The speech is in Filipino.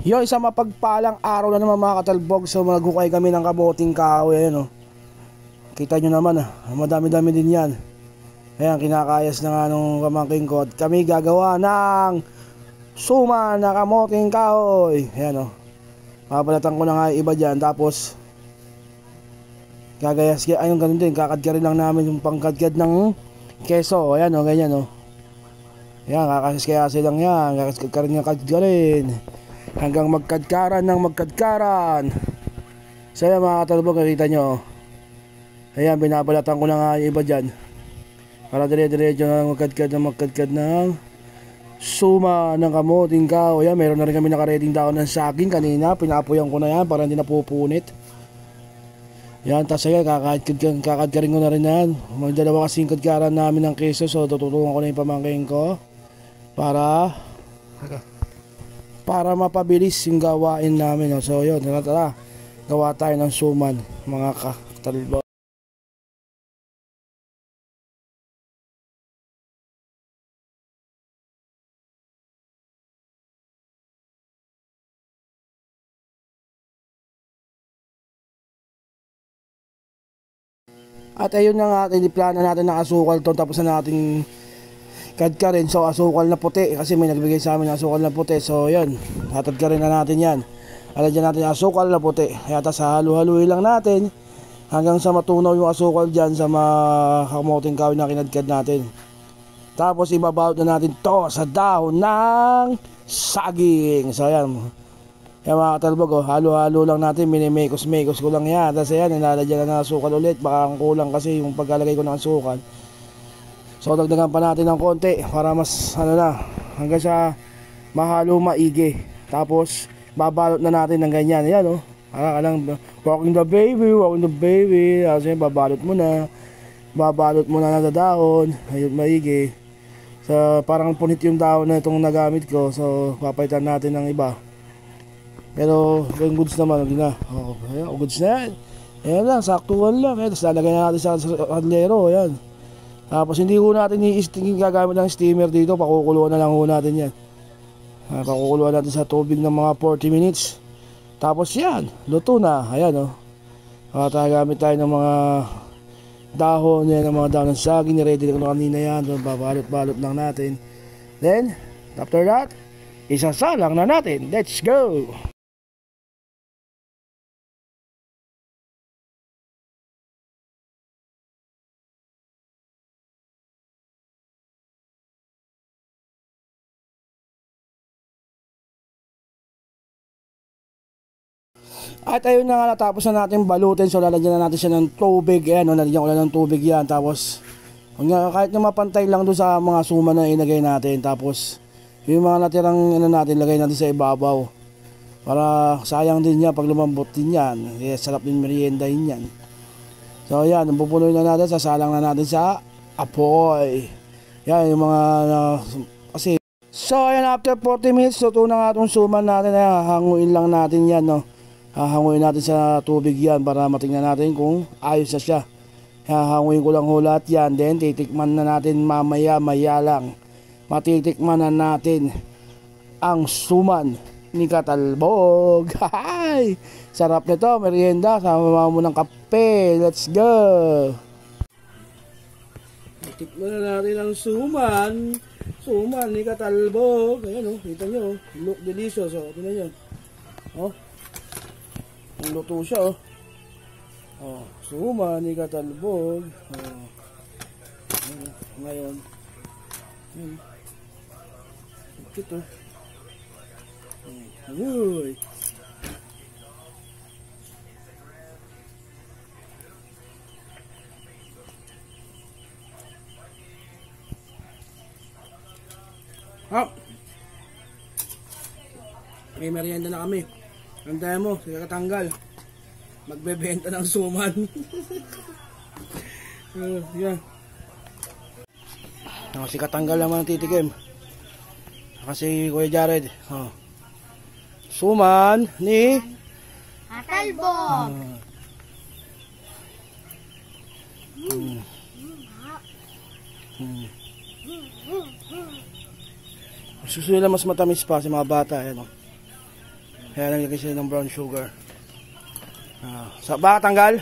Yo, isang mapagpalang araw na naman mga katalbog. So maghukay kami ng kamoting kahoy. Ayan, oh. Kita nyo naman, madami-dami din yan. Ayan, kinakayas na nga nung pamangking ko. At kami gagawa ng suman na kamoting kahoy. Ayan, oh. Pabalatan ko na nga iba dyan. Tapos gagayas, ayun ganun din. Kakadkarin lang namin yung pangkadkad ng keso. Ayan, oh, ganyan, oh. Ayan, kakasas lang yan. Kakadkarin nga kadkarin hanggang magkadkaran ng magkadkaran. So ayan mga katalbog, nakita nyo. Ayan, binabalatan ko na nga yung iba dyan para dire-diretso na magkadkad ng suma ng kamoting kahoy. Ayan, meron na rin kami nakareding daon ng saging kanina. Pinapuyan ko na yan para hindi napupunit. Yan, tas ayan, kakadkarin ko na rin yan. Magdalawa kasing kadkaran namin ng keso. So tutulungan ko na yung pamangkin ko para mapabilis yung gawain namin. So yun, tara, gawa tayo ng suman mga katalbog. At ayun na nga, iniplana natin ng asukal to. Tapos na natin kadkarin. So asukal na puti, kasi may nagbigay sa amin ng asukal na puti. So yun, hatadkarin na natin yan. Alagyan natin yung asukal na puti. Kaya tas halu-haluin lang natin hanggang sa matunaw yung asukal dyan sa mga kamoting kahoy na kinadkad natin. Tapos ibabalot na natin to sa dahon ng saging. So yan, yan mga katalbog, oh, halo-halo lang natin, minimekos-mekos ko lang yan. Tapos yan, nilalagyan na ng asukal ulit. Baka ang kulang kasi yung pagkalagay ko ng asukal. So dagdagan pa natin ng konti para mas hanggang sa mahalo maigi. Tapos babalot na natin ng ganyan. Ayan, oh, walking the baby. Kasi babalot mo na sa dahon, ayun, maigi. So parang punit yung dahon na itong nagamit ko. So papalitan natin ng iba. Pero yung goods naman, ayan, goods na yan. Ayan lang, saktuhan lang. Tapos lalagay na natin sa hadlero. Ayan. Tapos hindi ko natin gagamit ng steamer dito. Pakukuluan na lang ho natin yan. Pakukuluan natin sa tubig ng mga 40 minutes. Tapos yan, luto na. Ayan, oh. Gamit tayo ng mga dahon yan, ng mga dahon ng saging. Ready na kanina yan. So, babalot-balot lang natin. Then, after that, isasalang na natin. Let's go! At ayun na nga, natapos na natin balutin. So lalagyan na natin siya ng tubig. Ayan, nalagyan ko lang ng tubig yan. Tapos kahit na mapantay lang doon sa mga suma na inagay natin. Tapos yung mga natirang natin, lagay natin sa ibabaw. Para sayang din yan pag lumambot din yan. Sarap din meriendahin yan. So ayan, pupunuin na natin. Sasalang na natin sa apoy. Yan yung mga kasi. So ayan, after 40 minutes, luto na nga itong suman natin. Hanguin lang natin yan, no. Hahanguin natin sa tubig yan para matingnan natin kung ayos na siya. Hahanguin ko lang lahat yan. Then titikman na natin maya lang. Matitikman na natin ang suman ni Katalbog. Sarap nito, merienda. Sama mo ng kape. Let's go! Titikman na natin ang suman ni Katalbog. Ayan, oh, kita nyo, look delicious. Oh, tingnan nyo. Oh, luto siya, oh. Oh, suma ni Katalbog. Oh. Ngayon. Ito. Uy. Ah. May merienda na kami. Antayin mo, sige katanggal. Magbebenta ng suman. Yan. Si katanggal naman titikim. Kasi Kuya Jared. Suman ni Katalbog. Susunod na mas matamis pa sa mga bata. Ayan, oh. Kaya naglagay sila ng brown sugar. Sa ba tanggal?